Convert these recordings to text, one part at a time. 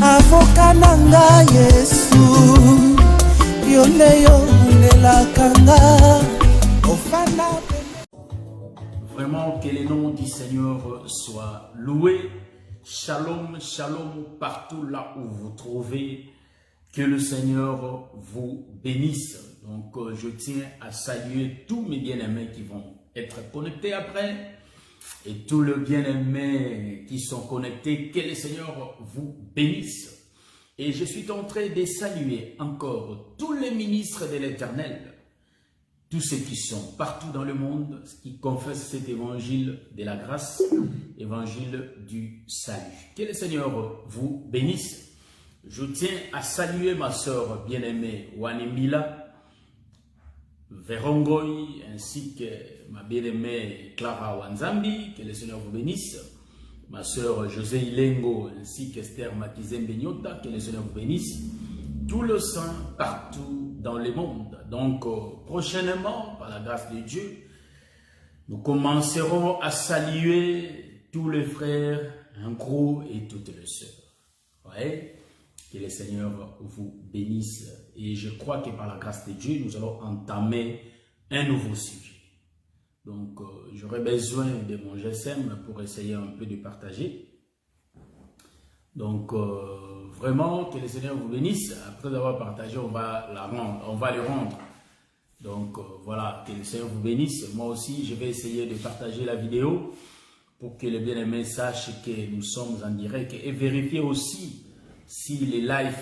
avocat nanga Yesu yoleyo nelakanga ofana. Vraiment que le nom du Seigneur soit loué. Shalom, shalom partout là où vous trouvez. Que le Seigneur vous bénisse. Donc je tiens à saluer tous mes bien-aimés qui vont être connectés après. Et tous les bien-aimés qui sont connectés. Que le Seigneur vous bénisse. Et je suis en train de saluer encore tous les ministres de l'Éternel. Tous ceux qui sont partout dans le monde, qui confessent cet évangile de la grâce, évangile du salut. Que le Seigneur vous bénisse. Je tiens à saluer ma sœur bien-aimée Wanimila Verongoy, ainsi que ma bien-aimée Clara Wanzambi. Que le Seigneur vous bénisse. Ma sœur José Ilengo, ainsi qu'Esther Makizembe Nyota. Que le Seigneur vous bénisse. Tout le saint partout dans le monde. Donc, prochainement, par la grâce de Dieu, nous commencerons à saluer tous les frères, un gros et toutes les sœurs. Ouais. Que le Seigneur vous bénisse. Et je crois que par la grâce de Dieu, nous allons entamer un nouveau sujet. Donc, j'aurai besoin de mon GSM pour essayer un peu de partager. Donc, vraiment, que le Seigneur vous bénisse. Après avoir partagé, on va le rendre. Donc, voilà, que le Seigneur vous bénisse. Moi aussi, je vais essayer de partager la vidéo pour que les bien-aimés sachent que nous sommes en direct et vérifier aussi si les lives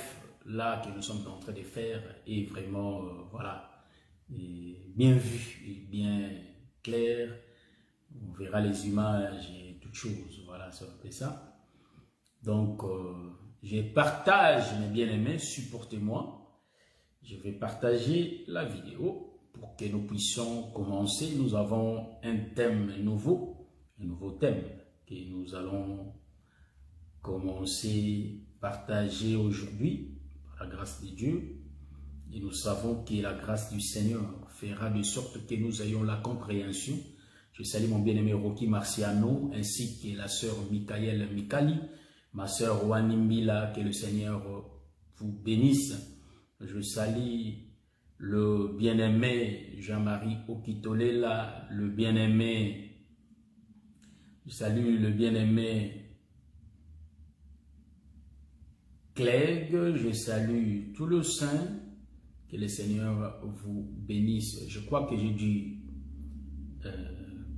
là que nous sommes en train de faire est vraiment, voilà, bien vu et bien clair. On verra les images et toutes choses. Voilà, c'est un peu ça. Donc, je partage mes bien-aimés, supportez-moi. Je vais partager la vidéo pour que nous puissions commencer. Nous avons un thème nouveau, un nouveau thème que nous allons commencer à partager aujourd'hui, par la grâce de Dieu. Et nous savons que la grâce du Seigneur fera de sorte que nous ayons la compréhension. Je salue mon bien-aimé Rocky Marciano, ainsi que la sœur Michael Mikali, ma sœur Wanimbila, que le Seigneur vous bénisse. Je salue le bien-aimé Jean-Marie Okitolela, le bien-aimé, je salue le bien-aimé Clegg, je salue tout le saint, que le Seigneur vous bénisse. Je crois que j'ai dû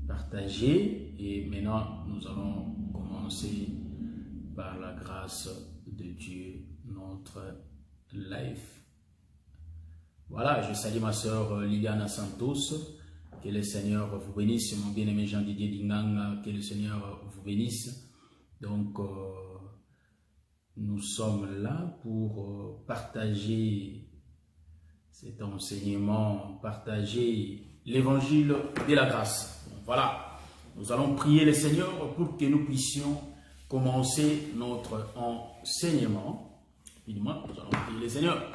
partager et maintenant nous allons commencer par la grâce de Dieu, notre life. Voilà, je salue ma soeur Liliana Santos, que le Seigneur vous bénisse, mon bien-aimé Jean-Didier Dinganga, que le Seigneur vous bénisse. Donc, nous sommes là pour partager cet enseignement, partager l'évangile de la grâce. Donc, voilà, nous allons prier le Seigneur pour que nous puissions commencer notre enseignement. Évidemment, nous allons prier le Seigneur.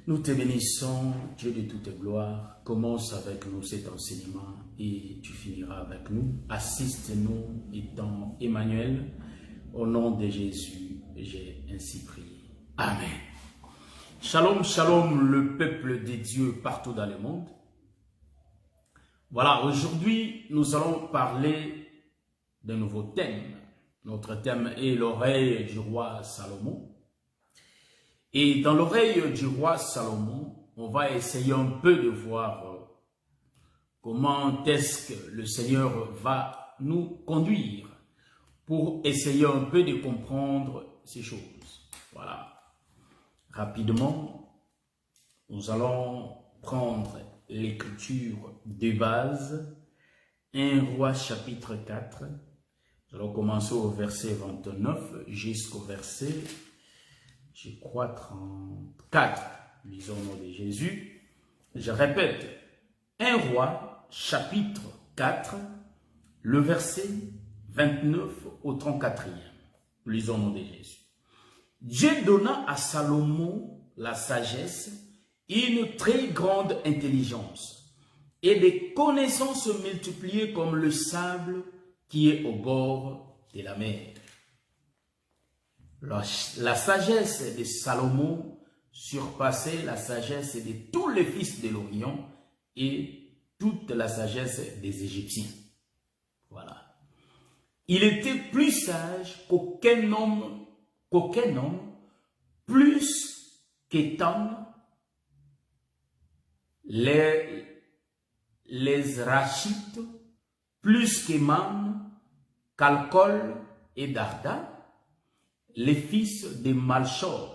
Nous te bénissons, Dieu de toute gloire. Commence avec nous cet enseignement et tu finiras avec nous. Assiste-nous, étant Emmanuel. Au nom de Jésus, j'ai ainsi prié. Amen. Shalom, shalom, le peuple de Dieu partout dans le monde. Voilà, aujourd'hui, nous allons parler d'un nouveau thème. Notre thème est l'oreille du roi Salomon. Et dans l'oreille du roi Salomon, on va essayer un peu de voir comment est-ce que le Seigneur va nous conduire pour essayer un peu de comprendre ces choses. Voilà. Rapidement, nous allons prendre l'écriture de base, 1 Roi chapitre 4. Nous allons commencer au verset 29 jusqu'au verset, je crois, 34. Lisons au nom de Jésus. Je répète, 1 Roi chapitre 4, le verset 29 au 34e. Lisons au nom de Jésus. Dieu donna à Salomon la sagesse et une très grande intelligence et des connaissances multipliées comme le sable qui est au bord de la mer. La sagesse de Salomon surpassait la sagesse de tous les fils de l'Orient et toute la sagesse des Égyptiens. Voilà. Il était plus sage qu'aucun homme, plus qu'Étan, les Rachites, plus qu'Éman, qu'Alcol et Darda, les fils de Machol,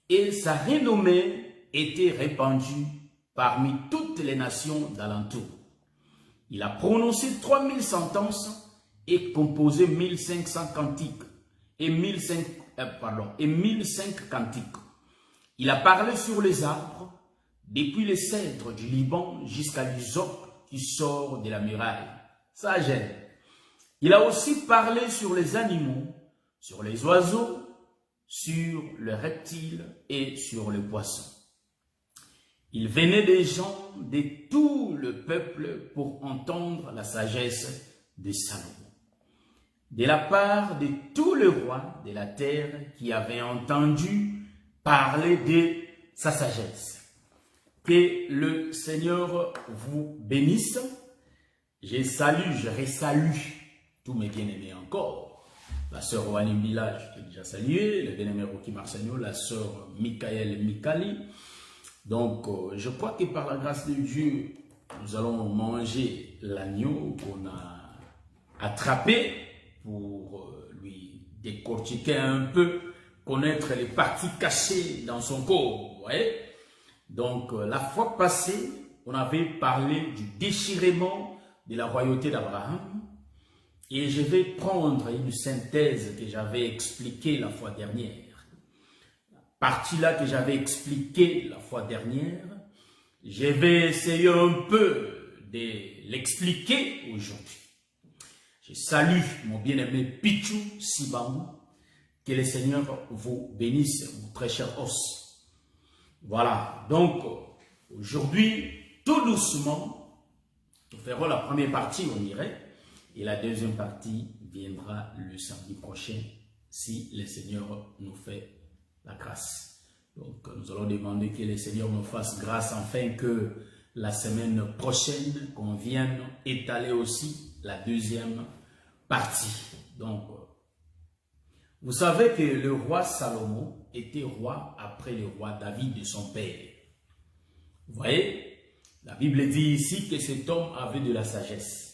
et sa renommée était répandue parmi toutes les nations d'alentour. Il a prononcé 3000 sentences et composé 1500 cantiques et 1005 cantiques. Il a parlé sur les arbres, depuis les cèdres du Liban jusqu'à l'hysope qui sort de la muraille. Ça gêne. Il a aussi parlé sur les animaux, sur les oiseaux, sur les reptiles et sur les poissons. Il venait des gens de tout le peuple pour entendre la sagesse de Salomon. De la part de tous les rois de la terre qui avaient entendu parler de sa sagesse. Que le Seigneur vous bénisse. Je resalue tous mes bien-aimés encore. La sœur Wanim Village, qui est déjà saluée, le bien-aimé Rocky Marcegno, la sœur Michael Mikali. Donc, je crois que par la grâce de Dieu, nous allons manger l'agneau qu'on a attrapé pour lui décortiquer un peu, connaître les parties cachées dans son corps. Vous voyez? Donc, la fois passée, on avait parlé du déchirement de la royauté d'Abraham. Et je vais prendre une synthèse que j'avais expliquée la fois dernière. Partie-là que j'avais expliqué la fois dernière, je vais essayer un peu de l'expliquer aujourd'hui. Je salue mon bien-aimé Pichou Sibangou, que le Seigneur vous bénisse, mon très cher os. Voilà, donc aujourd'hui, tout doucement, nous ferons la première partie, on dirait, et la deuxième partie viendra le samedi prochain, si le Seigneur nous fait la grâce. Donc, nous allons demander que le Seigneur nous fasse grâce afin que la semaine prochaine, qu'on vienne étaler aussi la deuxième partie. Donc, vous savez que le roi Salomon était roi après le roi David de son père. Vous voyez, la Bible dit ici que cet homme avait de la sagesse.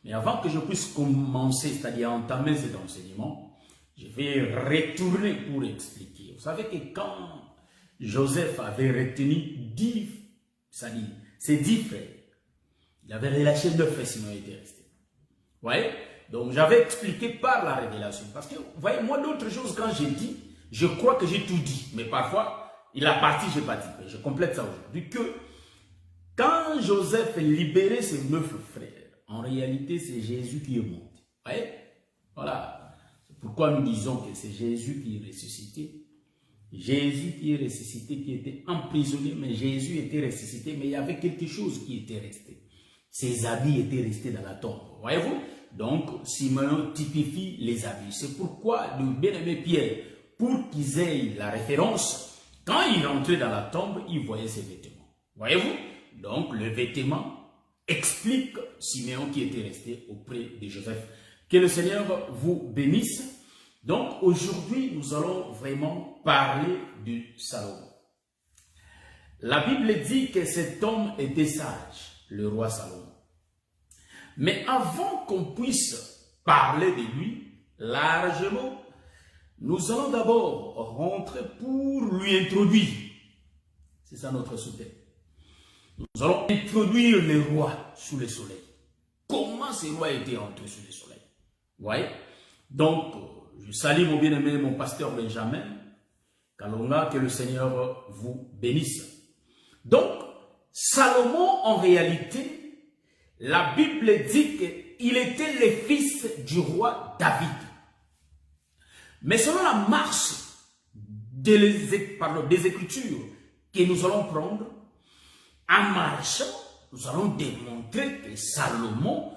Mais avant que je puisse commencer, c'est-à-dire entamer cet enseignement, je vais retourner pour expliquer. Vous savez que quand Joseph avait retenu ses 10 frères, il avait relâché 9 frères, sinon il était resté. Vous voyez? Donc j'avais expliqué par la révélation. Parce que, vous voyez, moi d'autres choses, quand j'ai dit, je crois que j'ai tout dit. Mais parfois, il a parti, je n'ai pas dit. Mais je complète ça aujourd'hui. Que quand Joseph libérait ses 9 frères, en réalité, c'est Jésus qui est monté. Vous voyez? Voilà. C'est pourquoi nous disons que c'est Jésus qui est ressuscité. Jésus qui est ressuscité, qui était emprisonné, mais Jésus était ressuscité, mais il y avait quelque chose qui était resté. Ses habits étaient restés dans la tombe. Voyez-vous? Donc, Simeon typifie les habits. C'est pourquoi le bien-aimé Pierre, pour qu'ils aient la référence, quand il rentrait dans la tombe, il voyait ses vêtements. Voyez-vous? Donc, le vêtement explique Simeon qui était resté auprès de Joseph. Que le Seigneur vous bénisse. Donc aujourd'hui, nous allons vraiment parler de Salomon. La Bible dit que cet homme était sage, le roi Salomon. Mais avant qu'on puisse parler de lui largement, nous allons d'abord rentrer pour lui introduire. C'est ça notre sous-thème. Nous allons introduire les rois sous le soleil. Comment ces rois étaient entrés sous le soleil? Vous voyez? Donc, je salue mon bien-aimé, mon pasteur Benjamin Kalonga, que le Seigneur vous bénisse. Donc, Salomon, en réalité, la Bible dit qu'il était le fils du roi David. Mais selon la marche des Écritures que nous allons prendre, en marchant, nous allons démontrer que Salomon,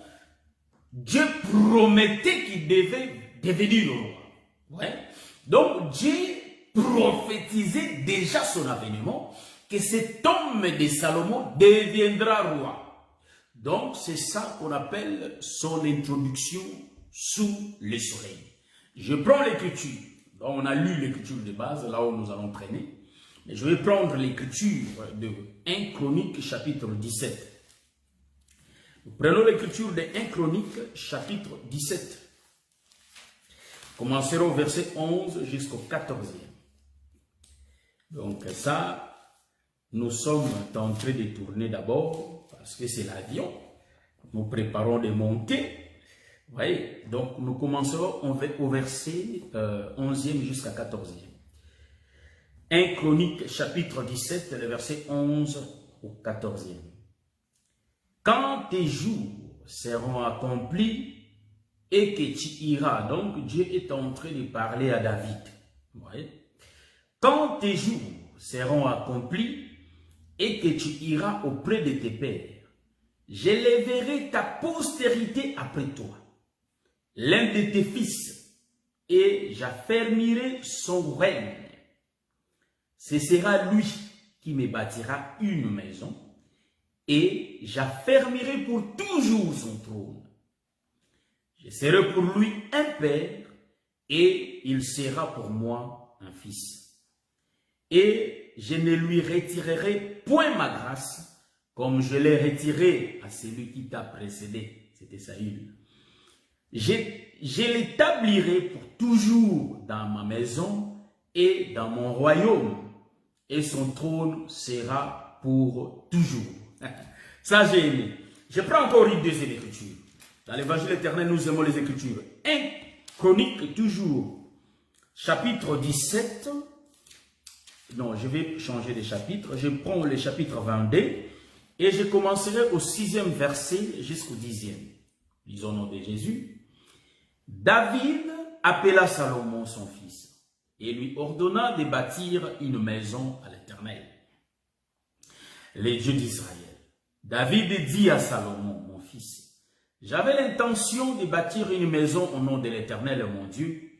Dieu promettait qu'il devait devenir le roi. Ouais. Donc Dieu prophétisait déjà son avènement, que cet homme de Salomon deviendra roi. Donc c'est ça qu'on appelle son introduction sous le soleil. Je prends l'écriture. On a lu l'écriture de base, là où nous allons traîner. Mais je vais prendre l'écriture de 1 Chronique chapitre 17. Nous prenons l'écriture de 1 Chronique chapitre 17. Commencerons au verset 11 jusqu'au 14e. Donc ça, nous sommes en train de tourner d'abord, parce que c'est l'avion. Nous préparons de monter. Vous voyez, donc nous commencerons au verset 11e jusqu'à 14e. 1 Chronique chapitre 17, le verset 11 au 14e. Quand tes jours seront accomplis et que tu iras, donc Dieu est en train de parler à David. Vous voyez? Quand tes jours seront accomplis et que tu iras auprès de tes pères, j'élèverai ta postérité après toi, l'un de tes fils, et j'affermirai son règne. Ce sera lui qui me bâtira une maison, et j'affermirai pour toujours son trône. Je serai pour lui un père, et il sera pour moi un fils. Et je ne lui retirerai point ma grâce, comme je l'ai retiré à celui qui t'a précédé. C'était Saül. Je l'établirai pour toujours dans ma maison et dans mon royaume, et son trône sera pour toujours. Ça, j'ai aimé. Je prends encore une deuxième écriture. Dans l'évangile éternel, nous aimons les écritures. 1 Chronique, toujours, chapitre 17. Non, je vais changer de chapitre. Je prends le chapitre 22 et je commencerai au 6e verset jusqu'au 10e. Lisons au nom de Jésus. David appela Salomon son fils et lui ordonna de bâtir une maison à l'Éternel, le Dieu d'Israël. David dit à Salomon, mon fils, j'avais l'intention de bâtir une maison au nom de l'Éternel, mon Dieu,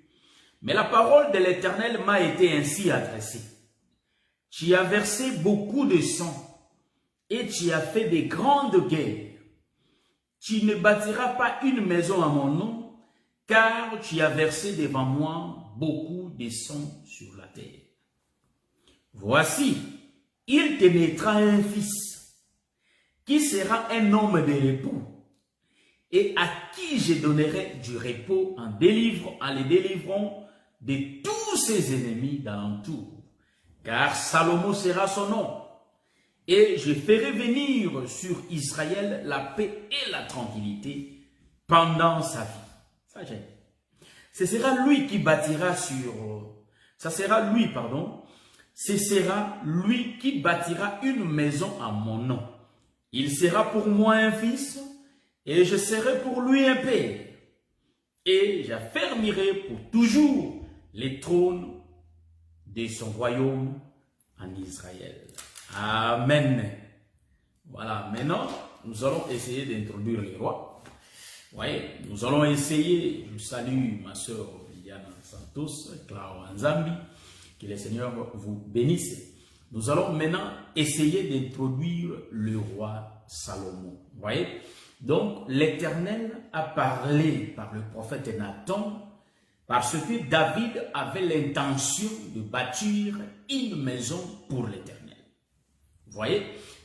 mais la parole de l'Éternel m'a été ainsi adressée. Tu as versé beaucoup de sang et tu as fait de grandes guerres. Tu ne bâtiras pas une maison à mon nom, car tu as versé devant moi beaucoup de sang sur la terre. Voici, il te mettra un fils, qui sera un homme de repos, et à qui je donnerai du repos en les délivrant de tous ses ennemis d'alentour. Car Salomon sera son nom, et je ferai venir sur Israël la paix et la tranquillité pendant sa vie. Ça, j'aime. Ce sera lui qui bâtira ce sera lui qui bâtira une maison à mon nom. Il sera pour moi un fils, et je serai pour lui un père. Et j'affermirai pour toujours les trônes de son royaume en Israël. Amen. Voilà, maintenant, nous allons essayer d'introduire les rois. Voyez, nous allons essayer, je salue ma soeur Liliana Santos, Clara Wanzambi, que le Seigneur vous bénisse. Nous allons maintenant essayer d'introduire le roi Salomon. Voyez, donc l'Éternel a parlé par le prophète Nathan, parce que David avait l'intention de bâtir une maison pour l'Éternel. Vous voyez,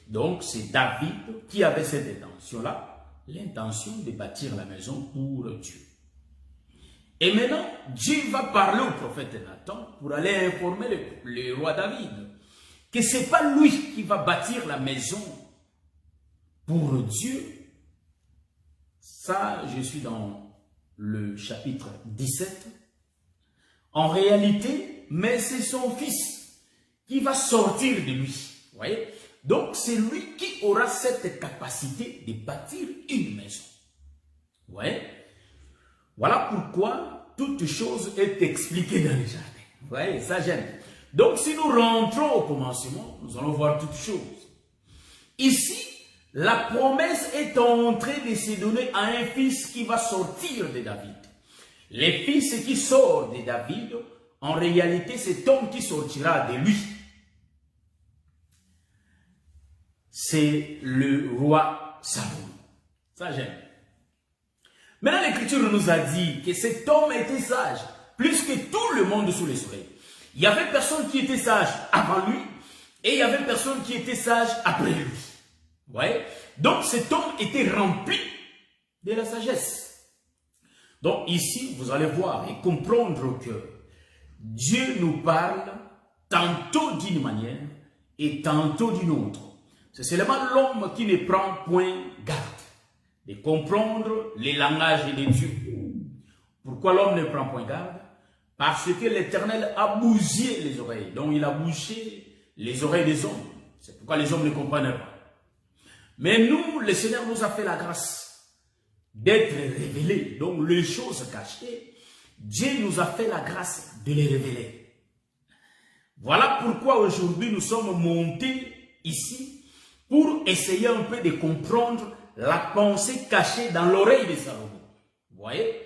donc c'est David qui avait cette intention-là, l'intention de bâtir la maison pour Dieu. Et maintenant, Dieu va parler au prophète Nathan pour aller informer le roi David que ce n'est pas lui qui va bâtir la maison pour Dieu. Ça, je suis dans le chapitre 17. En réalité, mais c'est son fils qui va sortir de lui. Vous voyez? Donc, c'est lui qui aura cette capacité de bâtir une maison. Vous voyez? Voilà pourquoi toute chose est expliquée dans le jardin. Vous voyez? Ça j'aime. Donc, si nous rentrons au commencement, nous allons voir toutes choses. Ici, la promesse est en train de se donner à un fils qui va sortir de David. Les fils qui sortent de David, en réalité, cet homme qui sortira de lui, c'est le roi Salomon. Ça, j'aime. Maintenant, l'Écriture nous a dit que cet homme était sage, plus que tout le monde sous les soleils. Il y avait personne qui était sage avant lui, et il y avait personne qui était sage après lui. Ouais. Donc, cet homme était rempli de la sagesse. Donc, ici, vous allez voir et comprendre que Dieu nous parle tantôt d'une manière et tantôt d'une autre. C'est seulement l'homme qui ne prend point garde de comprendre les langages de Dieu. Pourquoi l'homme ne prend point garde? Parce que l'Éternel a bousillé les oreilles. Donc il a bouché les oreilles des hommes. C'est pourquoi les hommes ne comprennent pas. Mais nous, le Seigneur nous a fait la grâce d'être révélés. Donc les choses cachées, Dieu nous a fait la grâce de les révéler. Voilà pourquoi aujourd'hui nous sommes montés ici pour essayer un peu de comprendre la pensée cachée dans l'oreille de Salomon. Vous voyez?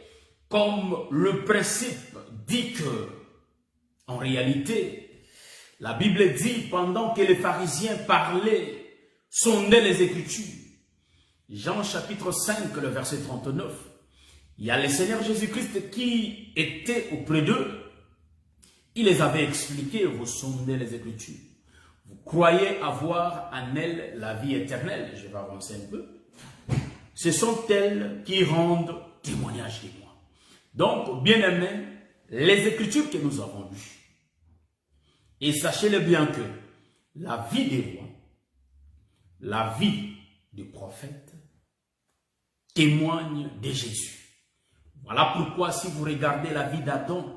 Comme le principe dit que, en réalité, la Bible dit, pendant que les pharisiens parlaient, sondaient les Écritures, Jean chapitre 5, le verset 39, il y a le Seigneur Jésus-Christ qui était auprès d'eux. Il les avait expliqué, vous sondez les Écritures. Vous croyez avoir en elles la vie éternelle. Je vais avancer un peu. Ce sont elles qui rendent témoignage de moi. Donc, bien-aimés, les Écritures que nous avons lues. Et sachez-le bien que la vie des rois, la vie du prophète, témoigne de Jésus. Voilà pourquoi si vous regardez la vie d'Adam,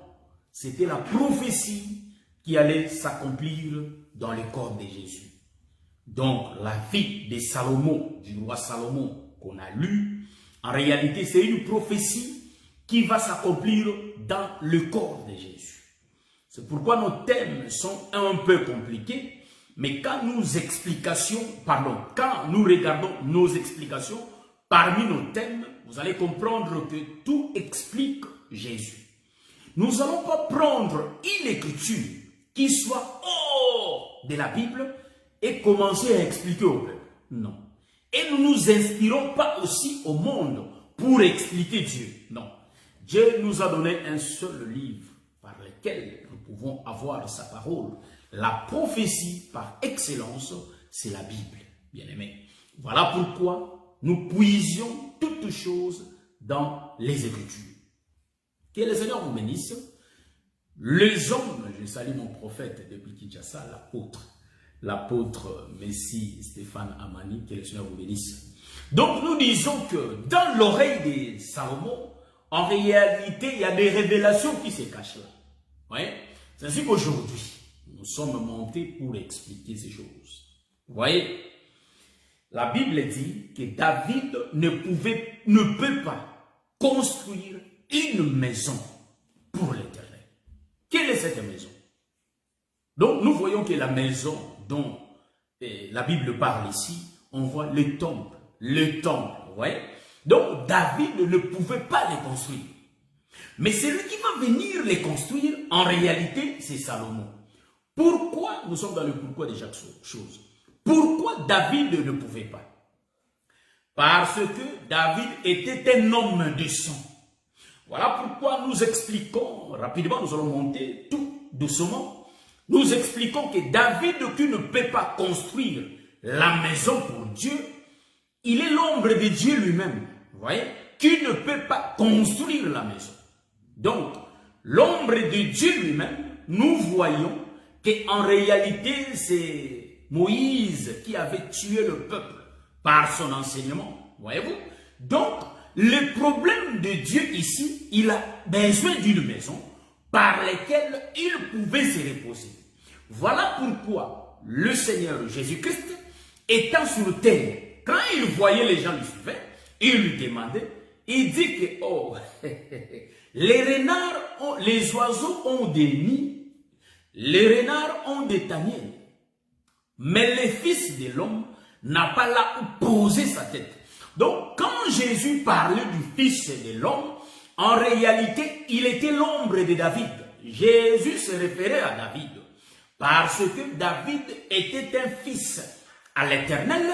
c'était la prophétie qui allait s'accomplir dans le corps de Jésus. Donc, la vie de Salomon, du roi Salomon qu'on a lu, en réalité, c'est une prophétie qui va s'accomplir dans le corps de Jésus. C'est pourquoi nos thèmes sont un peu compliqués, mais quand nous regardons nos explications parmi nos thèmes, vous allez comprendre que tout explique Jésus. Nous n'allons pas prendre une écriture qui soit hors de la Bible et commencer à expliquer au peuple. Non. Et nous ne nous inspirons pas aussi au monde pour expliquer Dieu. Non. Dieu nous a donné un seul livre par lequel nous pouvons avoir sa parole. La prophétie par excellence, c'est la Bible, bien-aimés. Voilà pourquoi nous puisions toutes choses dans les Écritures. Que le Seigneur vous bénisse. Les hommes, je salue mon prophète depuis Kinshasa, l'apôtre Messie Stéphane Amani, que le Seigneur vous bénisse. Donc nous disons que dans l'oreille de Salomon, en réalité, il y a des révélations qui se cachent là. Ouais? C'est ainsi qu'aujourd'hui, nous sommes montés pour expliquer ces choses. Vous voyez? La Bible dit que David ne peut pas construire une maison pour l'Éternel. Quelle est cette maison? Donc nous voyons que la maison dont la Bible parle ici, on voit le temple, vous voyez? Donc David ne pouvait pas les construire. Mais celui qui va venir les construire, en réalité, c'est Salomon. Pourquoi? Nous sommes dans le pourquoi de chaque chose. Pourquoi David ne pouvait pas? Parce que David était un homme de sang. Voilà pourquoi nous expliquons, rapidement nous allons monter tout doucement, nous expliquons que David qui ne peut pas construire la maison pour Dieu, il est l'ombre de Dieu lui-même, vous voyez, qui ne peut pas construire la maison. Donc, l'ombre de Dieu lui-même, nous voyons qu'en réalité, c'est Moïse qui avait tué le peuple par son enseignement, voyez-vous. Donc, le problème de Dieu ici, il a besoin d'une maison par laquelle il pouvait se reposer. Voilà pourquoi le Seigneur Jésus-Christ, étant sur terre, quand il voyait les gens lui suivaient, il lui demandait, il dit que, oh, les renards, les oiseaux ont des nids, les renards ont des tanières, mais le Fils de l'homme n'a pas là où poser sa tête. Donc, quand Jésus parlait du Fils de l'homme, en réalité, il était l'ombre de David. Jésus se référait à David parce que David était un fils à l'Éternel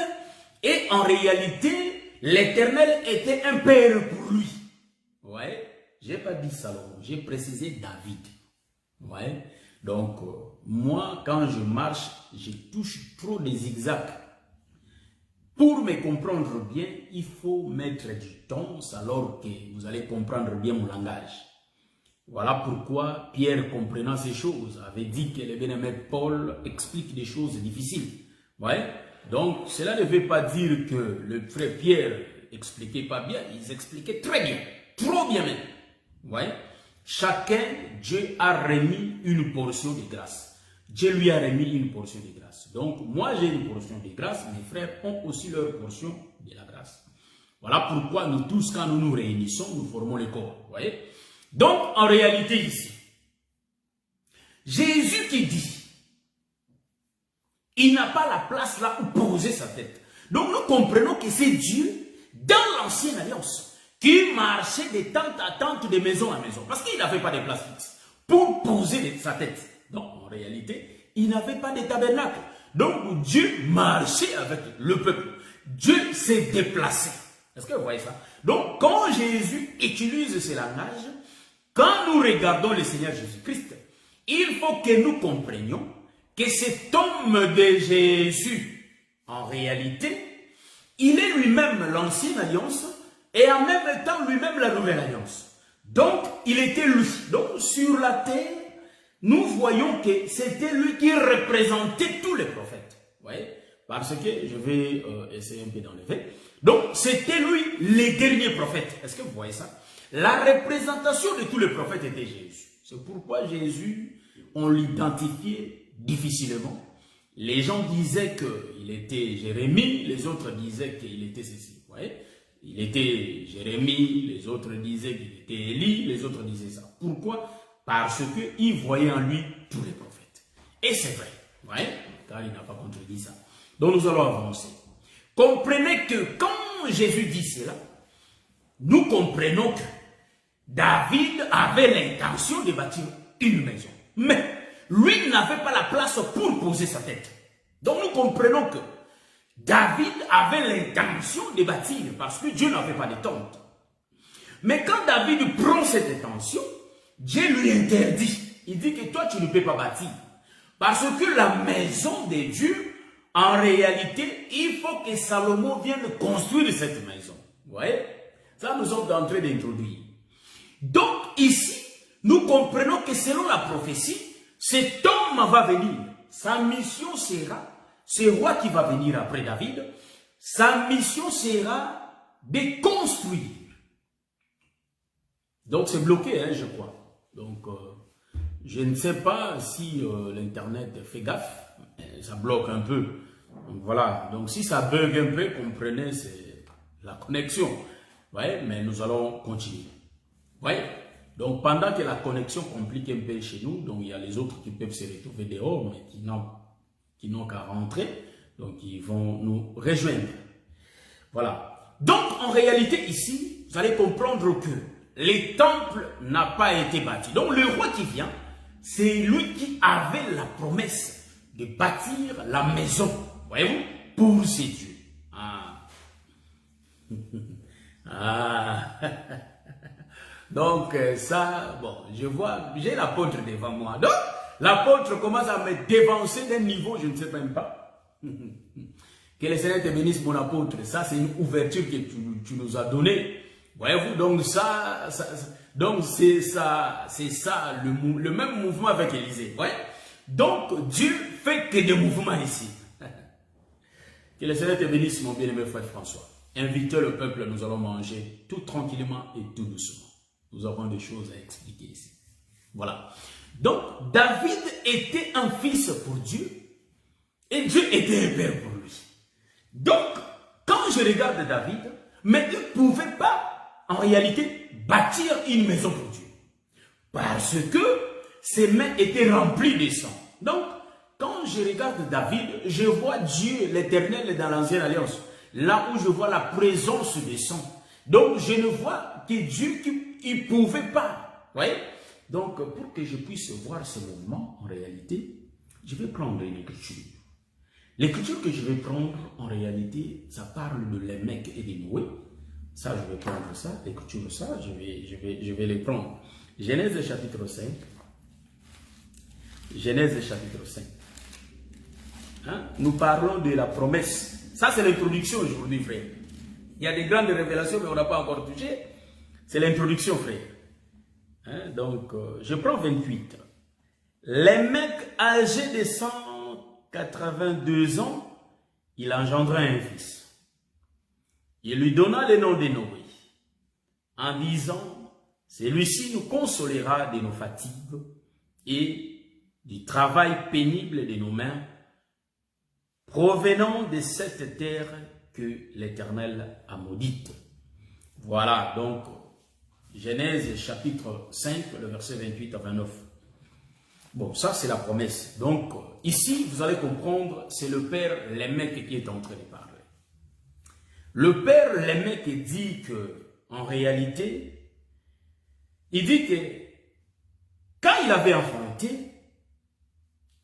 et en réalité, l'Éternel était un père pour lui. Ouais, j'ai pas dit Salomon, j'ai précisé David. Ouais, donc moi, quand je marche, je touche trop des zigzags. Pour me comprendre bien, il faut mettre du temps, alors que vous allez comprendre bien mon langage. Voilà pourquoi Pierre, comprenant ces choses, avait dit que le bien-aimé Paul explique des choses difficiles. Ouais. Donc, cela ne veut pas dire que le frère Pierre expliquait pas bien, il expliquait très bien, trop bien même. Ouais. Chacun, Dieu a remis une portion de grâce. Dieu lui a remis une portion de grâce. Donc, moi j'ai une portion de grâce, mes frères ont aussi leur portion de la grâce. Voilà pourquoi nous tous, quand nous nous réunissons, nous formons le corps. Vous voyez? Donc, en réalité ici, Jésus qui dit, il n'a pas la place là où poser sa tête. Donc, nous comprenons que c'est Dieu, dans l'ancienne alliance, qui marchait de tente à tente, de maison à maison. Parce qu'il n'avait pas de place fixe pour poser sa tête. Donc, en réalité, il n'avait pas de tabernacle. Donc, Dieu marchait avec le peuple. Dieu s'est déplacé. Est-ce que vous voyez ça? Donc, quand Jésus utilise ce langage, quand nous regardons le Seigneur Jésus-Christ, il faut que nous comprenions que cet homme de Jésus, en réalité, il est lui-même l'ancienne alliance et en même temps lui-même la nouvelle alliance. Donc, il était lui. Donc, sur la terre, nous voyons que c'était lui qui représentait tous les prophètes. Vous voyez? Parce que je vais essayer un peu d'enlever. Donc, c'était lui le dernier prophète. Est-ce que vous voyez ça? La représentation de tous les prophètes était Jésus. C'est pourquoi Jésus, on l'identifiait difficilement. Les gens disaient qu'il était Jérémie, les autres disaient qu'il était ceci. Vous voyez? Il était Jérémie, les autres disaient qu'il était Élie, les autres disaient ça. Pourquoi? Parce qu'il voyait en lui tous les prophètes. Et c'est vrai, vous voyez? Car il n'a pas contredit ça. Donc nous allons avancer. Comprenez que quand Jésus dit cela, nous comprenons que David avait l'intention de bâtir une maison. Mais lui n'avait pas la place pour poser sa tête. Donc nous comprenons que David avait l'intention de bâtir parce que Dieu n'avait pas de tente. Mais quand David prend cette intention, Dieu lui interdit. Il dit que toi tu ne peux pas bâtir. Parce que la maison de Dieu, en réalité, il faut que Salomon vienne construire cette maison. Vous voyez? Ça nous sommes en train d'introduire. Donc ici, nous comprenons que selon la prophétie, cet homme va venir. Sa mission sera, ce roi qui va venir après David, sa mission sera de construire. Donc c'est bloqué, hein, je crois. Donc je ne sais pas si l'internet fait gaffe, ça bloque un peu. Donc voilà, donc si ça bug un peu, comprenez, c'est la connexion. Vous voyez, mais nous allons continuer. Vous voyez? Donc pendant que la connexion complique un peu chez nous, donc il y a les autres qui peuvent se retrouver dehors, mais qui n'ont qu'à rentrer, donc ils vont nous rejoindre. Voilà. Donc en réalité ici, vous allez comprendre que les temples n'ont pas été bâtis. Donc le roi qui vient, c'est lui qui avait la promesse de bâtir la maison, voyez-vous, pour ses dieux. Ah. Ah. Donc ça, bon, je vois, j'ai l'apôtre devant moi. Donc, l'apôtre commence à me dévancer d'un niveau, je ne sais même pas. Que le Seigneur te bénisse, mon apôtre. Ça, c'est une ouverture que tu nous as donnée. Voyez-vous, donc donc c'est ça le même mouvement avec Élisée. Voyez? Donc, Dieu fait que des mouvements ici. Que le Seigneur te bénisse, mon bien-aimé frère François. Invitez le peuple, nous allons manger tout tranquillement et tout doucement. Nous avons des choses à expliquer ici. Voilà. Donc, David était un fils pour Dieu et Dieu était un père pour lui. Donc, quand je regarde David, mais il ne pouvait pas, en réalité, bâtir une maison pour Dieu. Parce que ses mains étaient remplies de sang. Donc, quand je regarde David, je vois Dieu, l'Éternel dans l'Ancienne Alliance. Là où je vois la présence du sang. Donc, je ne vois que Dieu qui ne pouvait pas. Vous voyez? Donc, pour que je puisse voir ce mouvement, en réalité, je vais prendre une écriture. L'écriture que je vais prendre, en réalité, ça parle de Lémec et de Noé. Ça, je vais prendre ça, l'écriture, ça, je vais les prendre. Genèse chapitre 5. Genèse chapitre 5. Hein? Nous parlons de la promesse. Ça, c'est l'introduction aujourd'hui, frère. Il y a des grandes révélations, mais on n'a pas encore touché. C'est l'introduction, frère. Hein? Donc, je prends 28. Lémec, âgé de 182 ans, il engendra un fils. Il lui donna le nom de Noé, en disant, celui-ci nous consolera de nos fatigues et du travail pénible de nos mains, provenant de cette terre que l'Éternel a maudite. Voilà, donc, Genèse chapitre 5, le verset 28 à 29. Bon, ça c'est la promesse. Donc, ici, vous allez comprendre, c'est le père Lémec qui est en train de parler. Le père Lémec dit que, en réalité, il dit que quand il avait enfanté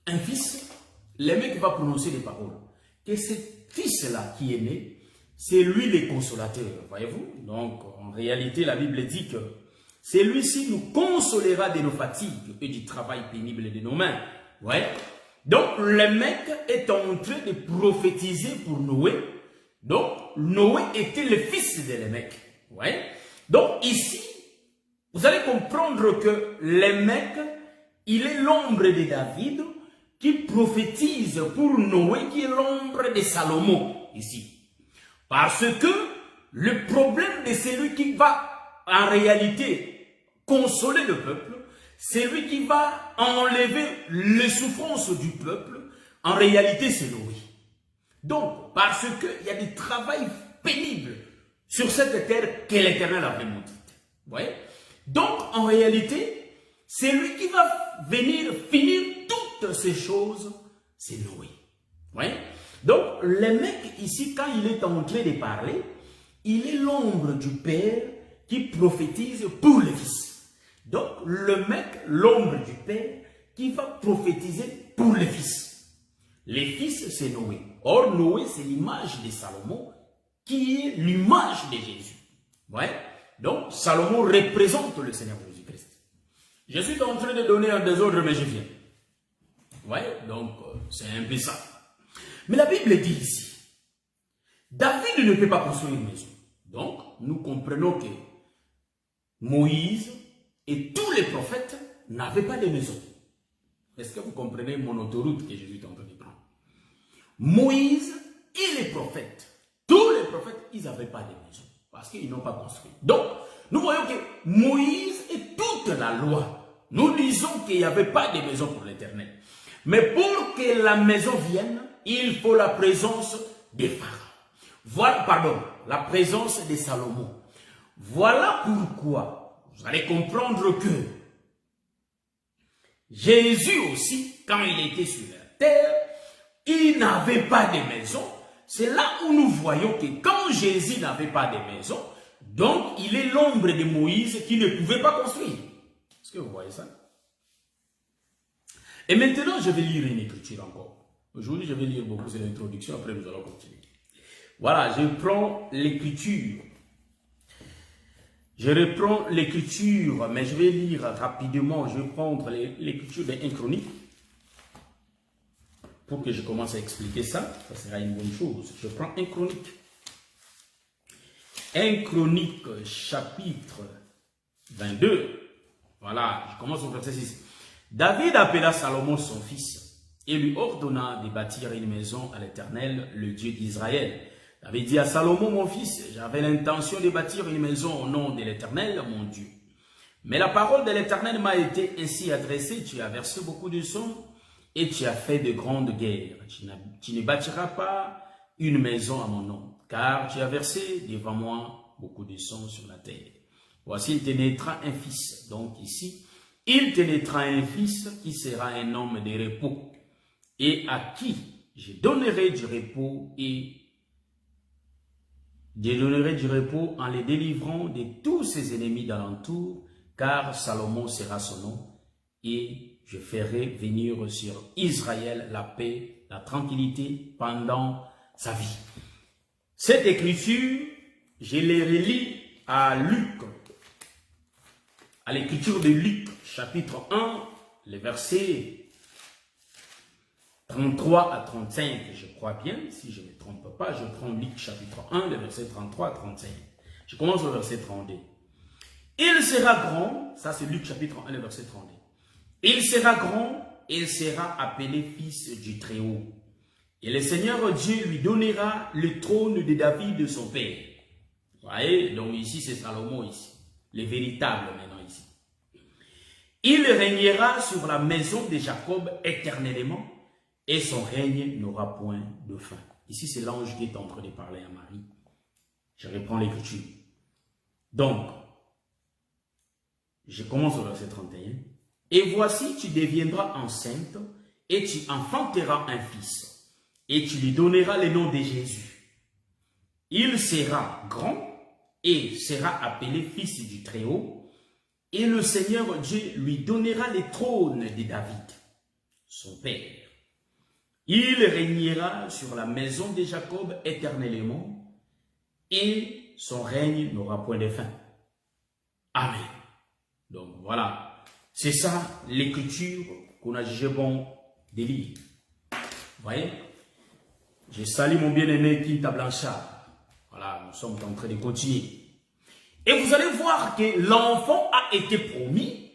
un fils, Lémec va prononcer des paroles. Que ce fils-là qui est né, c'est lui le consolateur, voyez-vous. Donc, en réalité, la Bible dit que celui-ci nous consolera de nos fatigues et du travail pénible de nos mains. Ouais. Donc, Lémec est en train de prophétiser pour Noé. Donc, Noé était le fils de Lémec. Ouais. Donc, ici, vous allez comprendre que Lémec, il est l'ombre de David qui prophétise pour Noé, qui est l'ombre de Salomon, ici. Parce que le problème de celui qui va, en réalité, consoler le peuple, c'est lui qui va enlever les souffrances du peuple, en réalité, c'est Noé. Donc, parce qu'il y a des travails pénibles sur cette terre que l'Éternel avait maudite. Vous voyez? Donc, en réalité, c'est lui qui va venir finir toutes ces choses, c'est Noé. Vous voyez? Donc, le mec ici, quand il est en train de parler, il est l'ombre du Père qui prophétise pour le Fils. Donc, le mec, l'ombre du Père, qui va prophétiser pour le Fils. Les fils, c'est Noé. Or, Noé, c'est l'image de Salomon, qui est l'image de Jésus. Ouais. Donc, Salomon représente le Seigneur Jésus-Christ. Je suis en train de donner un désordre, mais je viens. Ouais. Donc, c'est un peu ça. Mais la Bible dit ici, David ne peut pas construire une maison. Donc, nous comprenons que Moïse et tous les prophètes n'avaient pas de maison. Est-ce que vous comprenez mon autoroute que Jésus est en train de prendre? Moïse et les prophètes, tous les prophètes, ils n'avaient pas de maison parce qu'ils n'ont pas construit. Donc, nous voyons que Moïse et toute la loi, nous disons qu'il n'y avait pas de maison pour l'Éternel. Mais pour que la maison vienne, il faut la présence des pharaons. Voilà, pardon, la présence de Salomon. Voilà pourquoi vous allez comprendre que Jésus aussi, quand il était sur la terre, il n'avait pas de maison. C'est là où nous voyons que quand Jésus n'avait pas de maison, donc il est l'ombre de Moïse qui ne pouvait pas construire. Est-ce que vous voyez ça? Et maintenant, je vais lire une écriture encore. Aujourd'hui, je vais lire beaucoup, c'est l'introduction, après nous allons continuer. Voilà, je prends l'écriture. Je reprends l'écriture, mais je vais lire rapidement. Je vais prendre l'écriture de 1 Chronique. Pour que je commence à expliquer ça, ça sera une bonne chose. Je prends 1 Chronique. 1 Chronique, chapitre 22. Voilà, je commence au verset 6. David appela Salomon son fils et lui ordonna de bâtir une maison à l'Éternel, le Dieu d'Israël. David dit à Salomon, mon fils, j'avais l'intention de bâtir une maison au nom de l'Éternel, mon Dieu. Mais la parole de l'Éternel m'a été ainsi adressée, tu as versé beaucoup de sang et tu as fait de grandes guerres. Tu ne bâtiras pas une maison à mon nom, car tu as versé devant moi beaucoup de sang sur la terre. Voici, il te naîtra un fils. Donc ici, il te naîtra un fils qui sera un homme de repos, et à qui je donnerai du repos et donnerai du repos en les délivrant de tous ses ennemis d'alentour, car Salomon sera son nom, et je ferai venir sur Israël la paix, la tranquillité pendant sa vie. Cette écriture, je l'ai relie à Luc, à l'écriture de Luc, chapitre 1, les versets 33 à 35, je crois bien, si je ne me trompe pas, je prends Luc chapitre 1, les versets 33 à 35. Je commence au verset 32. Il sera grand, ça c'est Luc chapitre 1, le verset 32. Il sera grand et il sera appelé fils du Très-Haut. Et le Seigneur Dieu lui donnera le trône de David de son père. Vous voyez, donc ici c'est Salomon ici, le véritable maintenant ici. Il régnera sur la maison de Jacob éternellement et son règne n'aura point de fin. Ici c'est l'ange qui est en train de parler à Marie. Je reprends l'écriture. Donc, je commence au verset 31. Et voici, tu deviendras enceinte et tu enfanteras un fils. Et tu lui donneras le nom de Jésus. Il sera grand et sera appelé fils du Très-Haut. Et le Seigneur Dieu lui donnera le trône de David, son père. Il régnera sur la maison de Jacob éternellement et son règne n'aura point de fin. Amen. Donc voilà. C'est ça l'écriture qu'on a jugé bon de lire. Vous voyez? Je salue mon bien-aimé Kinta Blanchard. Voilà, nous sommes en train de continuer. Et vous allez voir que l'enfant a été promis.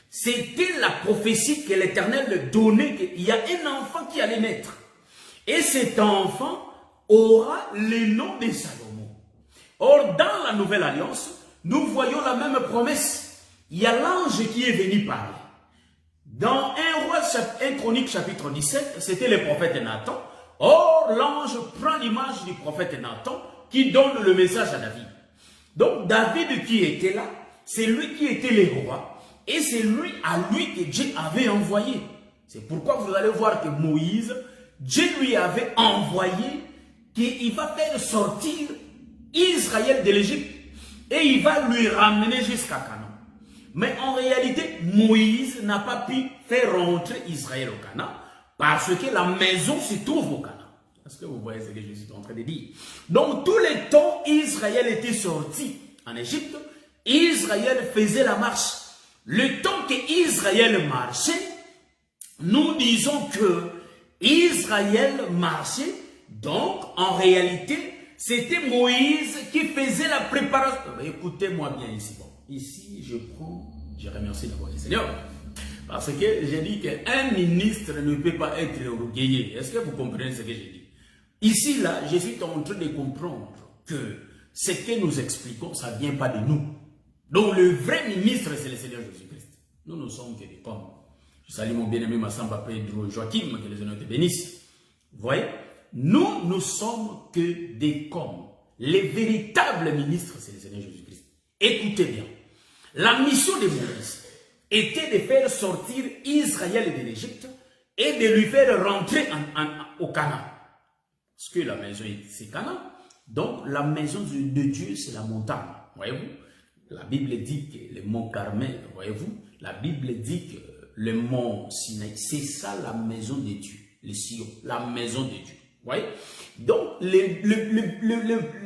C'était la prophétie que l'Éternel donnait, qu'il y a un enfant qui allait naître. Et cet enfant aura le nom de Salomon. Or, dans la Nouvelle Alliance, nous voyons la même promesse. Il y a l'ange qui est venu parler. Dans 1 Chronique chapitre 17, c'était le prophète Nathan. Or, l'ange prend l'image du prophète Nathan qui donne le message à David. Donc, David qui était là, c'est lui qui était le roi. Et c'est lui à lui que Dieu avait envoyé. C'est pourquoi vous allez voir que Moïse, Dieu lui avait envoyé qu'il va faire sortir Israël de l'Égypte. Et il va lui ramener jusqu'à Canaan. Mais en réalité, Moïse n'a pas pu faire rentrer Israël au Canaan parce que la maison se trouve au Canaan. Est-ce que vous voyez ce que je suis en train de dire? Donc, tous les temps, Israël était sorti en Égypte. Israël faisait la marche. Le temps que Israël marchait, nous disons que Israël marchait. Donc, en réalité, c'était Moïse qui faisait la préparation. Écoutez-moi bien ici. Bon. Ici, je remercie d'abord le Seigneur. Parce que j'ai dit qu'un ministre ne peut pas être orgueilleux. Est-ce que vous comprenez ce que j'ai dit? Ici, là, je suis en train de comprendre que ce que nous expliquons, ça ne vient pas de nous. Donc, le vrai ministre, c'est le Seigneur Jésus-Christ. Nous ne sommes que des pommes. Je salue mon bien-aimé Massamba Pedro Joachim, que les honneurs te bénissent. Vous voyez? Nous ne sommes que des pommes. Les véritables ministres, c'est le Seigneur Jésus-Christ. Écoutez bien. La mission de Moïse était de faire sortir Israël de l'Égypte et de lui faire rentrer au Canaan. Parce que la maison, c'est Canaan. Donc, la maison de Dieu, c'est la montagne. Voyez-vous? La Bible dit que le mont Carmel, voyez-vous? La Bible dit que le mont Sinaï, c'est ça la maison de Dieu. Le Sion, la maison de Dieu. Voyez? Donc,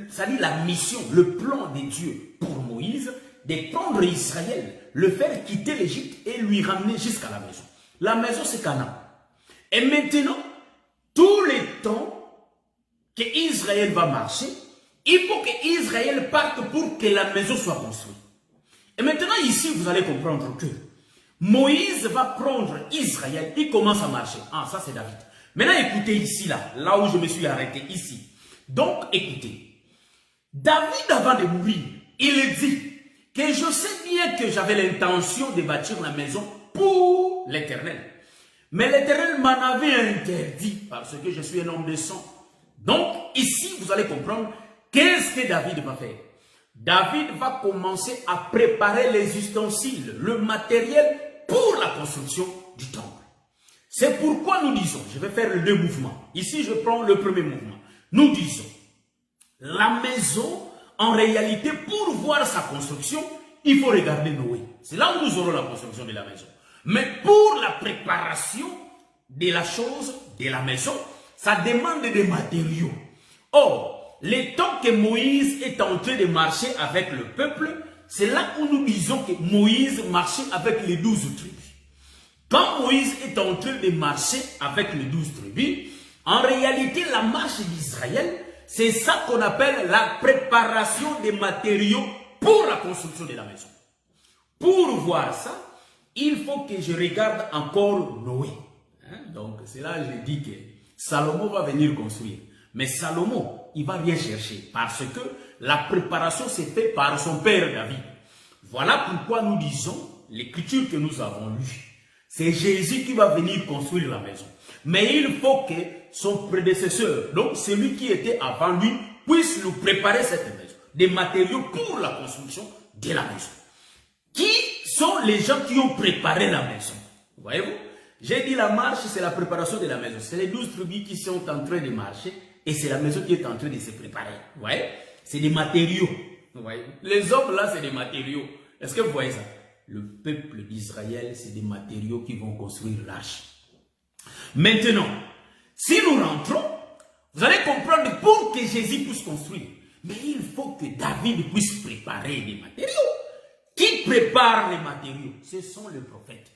ça dit la mission, le plan de Dieu pour Moïse, de prendre Israël, le faire quitter l'Égypte et lui ramener jusqu'à la maison. La maison, c'est Canaan. Et maintenant, tous les temps que Israël va marcher, il faut que Israël parte pour que la maison soit construite. Et maintenant, ici, vous allez comprendre que Moïse va prendre Israël, il commence à marcher. Ah, ça c'est David. Maintenant, écoutez ici, là où je me suis arrêté, ici. Donc, écoutez. David, avant de mourir, il dit que je sais bien que j'avais l'intention de bâtir la maison pour l'Éternel. Mais l'Éternel m'en avait interdit parce que je suis un homme de sang. Donc, ici, vous allez comprendre qu'est-ce que David va faire. David va commencer à préparer les ustensiles, le matériel pour la construction du temple. C'est pourquoi nous disons, je vais faire les deux mouvements. Ici, je prends le premier mouvement. Nous disons, La maison, en réalité, pour voir sa construction, il faut regarder Noé. C'est là où nous aurons la construction de la maison. Mais pour la préparation de la chose, de la maison, ça demande des matériaux. Or, le temps que Moïse est en train de marcher avec le peuple, c'est là où nous disons que Moïse marchait avec les 12 tribus. Quand Moïse est en train de marcher avec les 12 tribus, en réalité, la marche d'Israël, c'est ça qu'on appelle la préparation des matériaux pour la construction de la maison. Pour voir ça, il faut que je regarde encore Noé. Donc, c'est là que je dis que Salomon va venir construire. Mais Salomon, il va rien chercher parce que la préparation s'est faite par son père David. Voilà pourquoi nous disons, l'écriture que nous avons lue, c'est Jésus qui va venir construire la maison. Mais il faut que son prédécesseur, donc celui qui était avant lui, puisse nous préparer cette maison. Des matériaux pour la construction de la maison. Qui sont les gens qui ont préparé la maison? Voyez-vous? J'ai dit la marche, c'est la préparation de la maison. C'est les 12 tribus qui sont en train de marcher et c'est la maison qui est en train de se préparer. Vous voyez? C'est des matériaux. Vous voyez? Les hommes là, c'est des matériaux. Est-ce que vous voyez ça? Le peuple d'Israël, c'est des matériaux qui vont construire l'arche. Maintenant, si nous rentrons, vous allez comprendre pour que Jésus puisse construire. Mais il faut que David puisse préparer les matériaux. Qui prépare les matériaux? Ce sont les prophètes.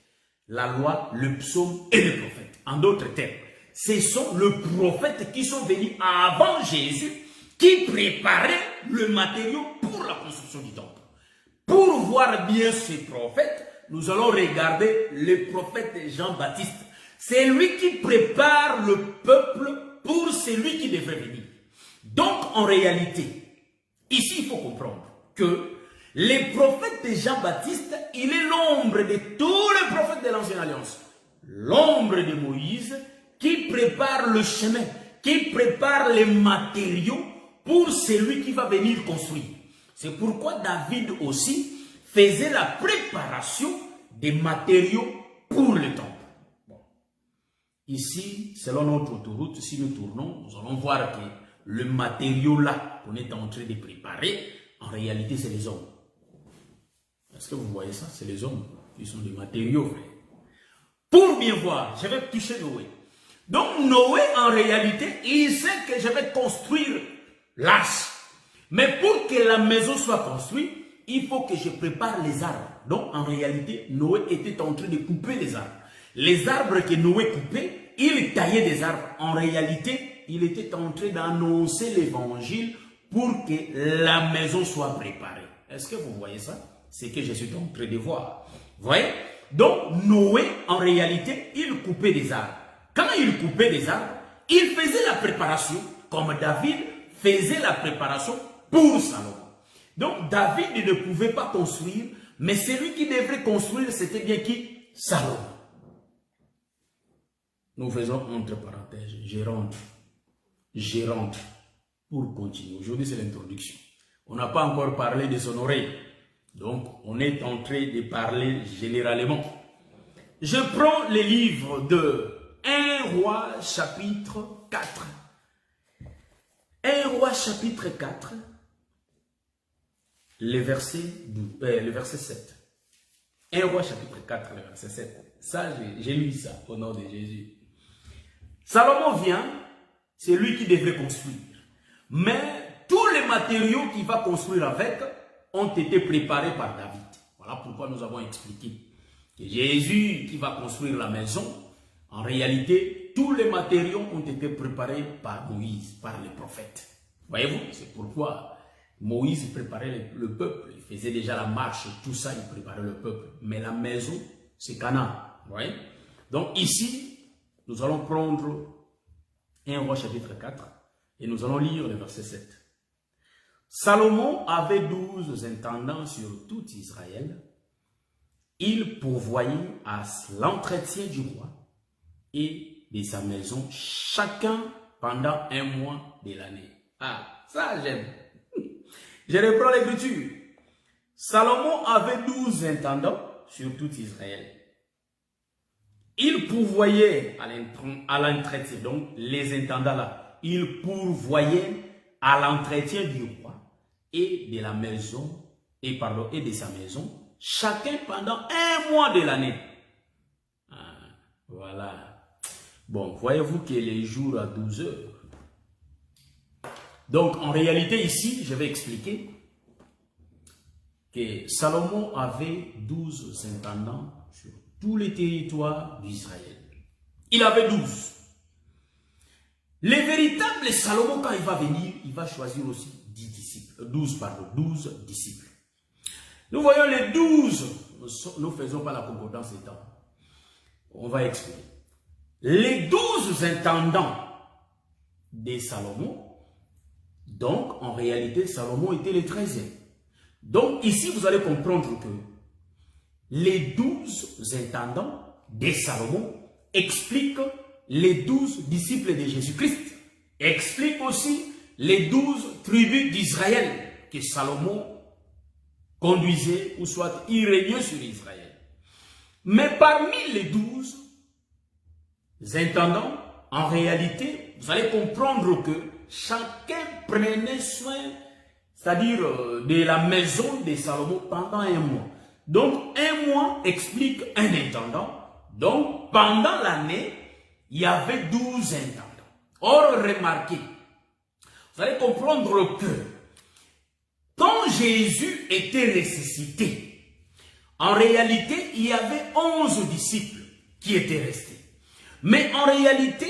La loi, le psaume et les prophètes. En d'autres termes, ce sont les prophètes qui sont venus avant Jésus, qui préparaient le matériau pour la construction du temple. Pour voir bien ces prophètes, nous allons regarder le prophète Jean-Baptiste. C'est lui qui prépare le peuple pour celui qui devrait venir. Donc, en réalité, ici, il faut comprendre que le prophète de Jean-Baptiste, il est l'ombre de tous les prophètes de l'Ancienne Alliance. L'ombre de Moïse qui prépare le chemin, qui prépare les matériaux pour celui qui va venir construire. C'est pourquoi David aussi faisait la préparation des matériaux pour le temple. Bon. Ici, selon notre autoroute, si nous tournons, nous allons voir que le matériau là qu'on est en train de préparer, en réalité, c'est les hommes. Est-ce que vous voyez ça? C'est les hommes qui sont des matériaux, frère. Pour bien voir, je vais toucher Noé. Donc Noé, en réalité, il sait que je vais construire l'arche. Mais pour que la maison soit construite, il faut que je prépare les arbres. Donc en réalité, Noé était en train de couper les arbres. Les arbres que Noé coupait, il taillait des arbres. En réalité, il était en train d'annoncer l'évangile pour que la maison soit préparée. Est-ce que vous voyez ça? C'est que je suis en train de voir. Vous voyez? Donc Noé, en réalité, il coupait des arbres. Quand il coupait des arbres, il faisait la préparation, comme David faisait la préparation pour Salomon. Donc David ne pouvait pas construire, mais celui qui devrait construire, c'était bien qui? Salomon. Nous faisons entre parenthèses, je rentre pour continuer. Aujourd'hui, c'est l'introduction. On n'a pas encore parlé de son oreille. Donc, on est en train de parler généralement. Je prends le livre de 1 Roi chapitre 4. 1 Roi chapitre 4, le verset 7. 1 Roi chapitre 4, le verset 7. Ça, j'ai lu ça au nom de Jésus. Salomon vient, c'est lui qui devrait construire. Mais tous les matériaux qu'il va construire avec ont été préparés par David. Voilà pourquoi nous avons expliqué que Jésus qui va construire la maison, en réalité, tous les matériaux ont été préparés par Moïse, par les prophètes. Voyez-vous, c'est pourquoi Moïse préparait le peuple, il faisait déjà la marche, tout ça, il préparait le peuple. Mais la maison, c'est Canaan. Voyez? Donc ici, nous allons prendre 1 Roi chapitre 4 et nous allons lire le verset 7. Salomon avait 12 intendants sur tout Israël. Il pourvoyait à l'entretien du roi et de sa maison, chacun pendant 1 mois de l'année. Ah, ça j'aime. Je reprends l'écriture. Salomon avait 12 intendants sur tout Israël. Il pourvoyait à l'entretien, donc les intendants là, il pourvoyait à l'entretien du roi et de la maison, et de sa maison, chacun pendant 1 mois de l'année. Ah, voilà. Bon, voyez-vous que les jours à 12 heures. Donc, en réalité, ici, je vais expliquer que Salomon avait 12 intendants sur tous les territoires d'Israël. Il avait 12. Le véritable Salomon, quand il va venir, il va choisir aussi 12 disciples. Nous voyons les 12, nous ne faisons pas la concordance des temps. On va expliquer. Les 12 intendants de Salomon, donc en réalité, Salomon était le 13e. Donc ici, vous allez comprendre que les 12 intendants de Salomon expliquent les 12 disciples de Jésus-Christ, expliquent aussi les 12 tribus d'Israël que Salomon conduisait, ou soit il régnait sur Israël. Mais parmi les 12 intendants, en réalité, vous allez comprendre que chacun prenait soin, c'est-à-dire de la maison de Salomon pendant 1 mois. Donc 1 mois explique un intendant. Donc pendant l'année, il y avait 12 intendants. Or, remarquez, vous allez comprendre que quand Jésus était ressuscité, en réalité, il y avait 11 disciples qui étaient restés. Mais en réalité,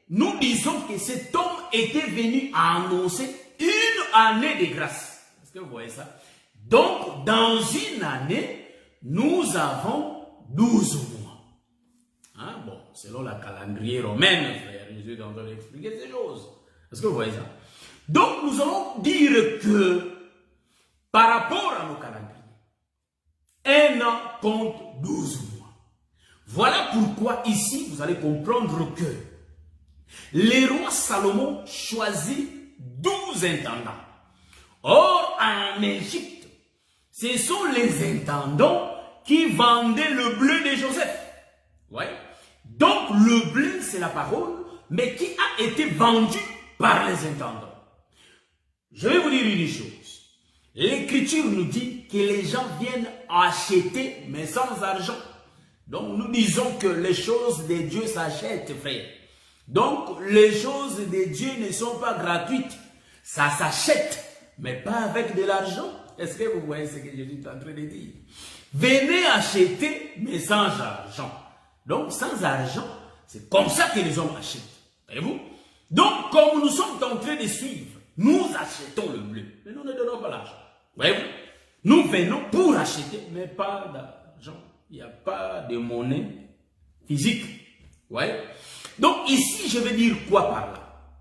nous disons que cet homme était venu à annoncer une année de grâce. Est-ce que vous voyez ça? Donc, dans une année, nous avons 12 mois. Hein? Bon, selon la calendrier romaine, frère, Jésus est en train d'expliquer ces choses. Est-ce que vous voyez ça? Donc, nous allons dire que, par rapport à nos calendriers, 1 an compte 12 mois. Voilà pourquoi ici, vous allez comprendre que le roi Salomon choisit 12 intendants. Or, en Égypte, ce sont les intendants qui vendaient le blé de Joseph. Ouais. Donc, le blé, c'est la parole, mais qui a été vendu par les intendants. Je vais vous dire une chose. L'Écriture nous dit que les gens viennent acheter, mais sans argent. Donc, nous disons que les choses de Dieu s'achètent, frère. Donc, les choses de Dieu ne sont pas gratuites. Ça s'achète, mais pas avec de l'argent. Est-ce que vous voyez ce que Jésus est en train de dire? Venez acheter, mais sans argent. Donc, sans argent, c'est comme ça que les hommes achètent. Voyez-vous? Donc, comme nous sommes en train de suivre, nous achetons le blé, mais nous ne donnons pas l'argent. Voyez-vous? Nous venons pour acheter, mais pas d'argent. Il n'y a pas de monnaie physique. Ouais. Donc ici, je vais dire quoi par là?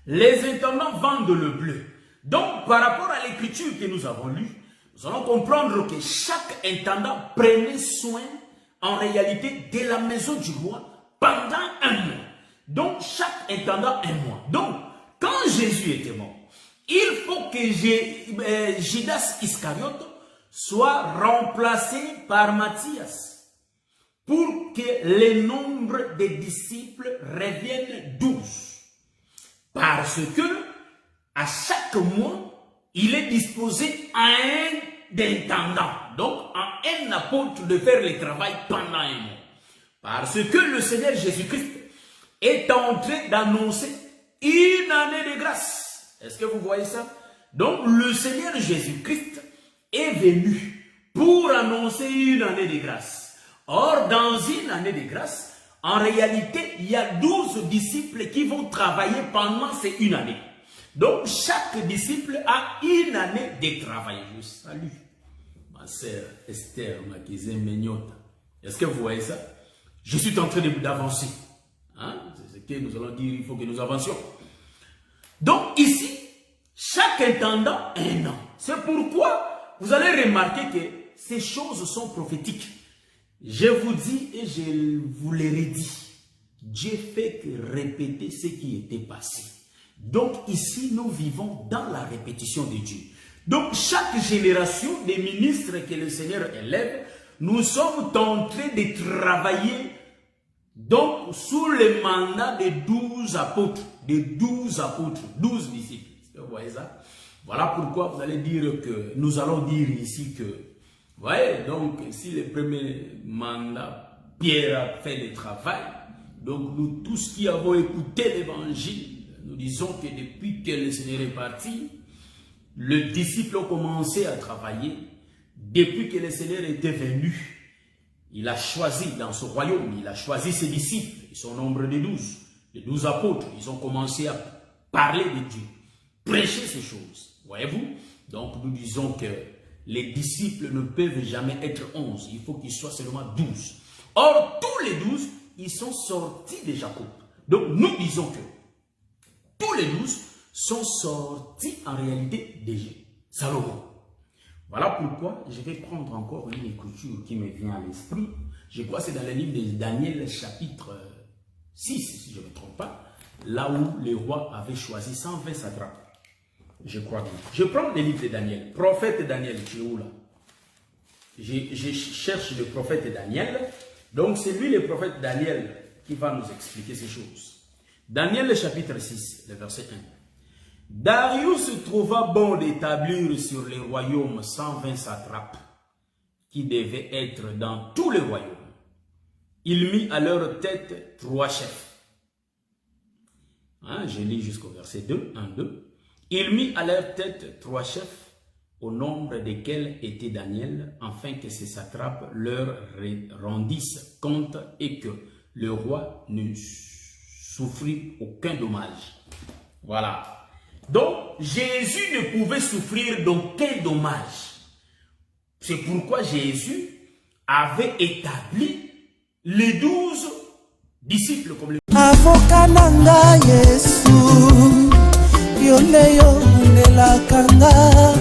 Les intendants vendent le bleu. Donc par rapport à l'écriture que nous avons lue, nous allons comprendre que chaque intendant prenait soin en réalité de la maison du roi pendant 1 mois. Donc chaque intendant 1 mois. Donc quand Jésus était mort, il faut que Judas Iscariote soit remplacé par Matthias pour que le nombre des disciples revienne 12. Parce que à chaque mois, il est disposé à un intendant, donc à un apôtre de faire le travail pendant 1 mois. Parce que le Seigneur Jésus-Christ est en train d'annoncer une année de grâce. Est-ce que vous voyez ça? Donc le Seigneur Jésus-Christ est venu pour annoncer une année de grâce. Or, dans une année de grâce, en réalité, il y a 12 disciples qui vont travailler pendant ces 1 année. Donc, chaque disciple a 1 année de travail. Je salue ma sœur Esther Makizembe-Nyota. Est-ce que vous voyez ça? Je suis en train d'avancer. Hein? C'est ce que nous allons dire, il faut que nous avancions. Donc, ici, chaque intendant 1 an. C'est pourquoi vous allez remarquer que ces choses sont prophétiques. Je vous dis et je vous le redis. Dieu fait que répéter ce qui était passé. Donc ici, nous vivons dans la répétition de Dieu. Donc chaque génération des ministres que le Seigneur élève, nous sommes en train de travailler donc sous le mandat de 12 apôtres, 12 disciples. Vous voyez ça? Voilà pourquoi vous allez dire que, nous allons dire ici que, vous voyez, donc si le premier mandat, Pierre a fait le travail, donc nous tous qui avons écouté l'évangile, nous disons que depuis que le Seigneur est parti, le disciple a commencé à travailler. Depuis que le Seigneur était venu, il a choisi dans ce royaume, il a choisi ses disciples, ils sont au nombre de 12, les 12 apôtres, ils ont commencé à parler de Dieu, prêcher ces choses, voyez-vous? Donc nous disons que les disciples ne peuvent jamais être 11, il faut qu'ils soient seulement 12. Or, tous les 12, ils sont sortis de Jacob. Donc nous disons que tous les 12 sont sortis en réalité de Salomon. Voilà pourquoi je vais prendre encore une écriture qui me vient à l'esprit. Je crois que c'est dans le livre de Daniel chapitre 6, si je ne me trompe pas, là où le roi avait choisi 120 satrapes. Je crois bien. Je prends le livre de Daniel. Prophète Daniel, tu es où là? Je cherche le prophète Daniel. Donc c'est lui le prophète Daniel qui va nous expliquer ces choses. Daniel chapitre 6, le verset 1. Darius trouva bon d'établir sur les royaumes 120 satrapes qui devaient être dans tous les royaumes. Il mit à leur tête 3 chefs. Hein, je lis jusqu'au verset 2, 1, 2. Il mit à leur tête 3 chefs, au nombre desquels était Daniel, afin que ces satrapes leur rendissent compte et que le roi ne souffrit aucun dommage. Voilà. Donc, Jésus ne pouvait souffrir d'aucun dommage. C'est pourquoi Jésus avait établi les 12 disciples comme les... Avocat nanga Yesu, yole yo ndelakanga.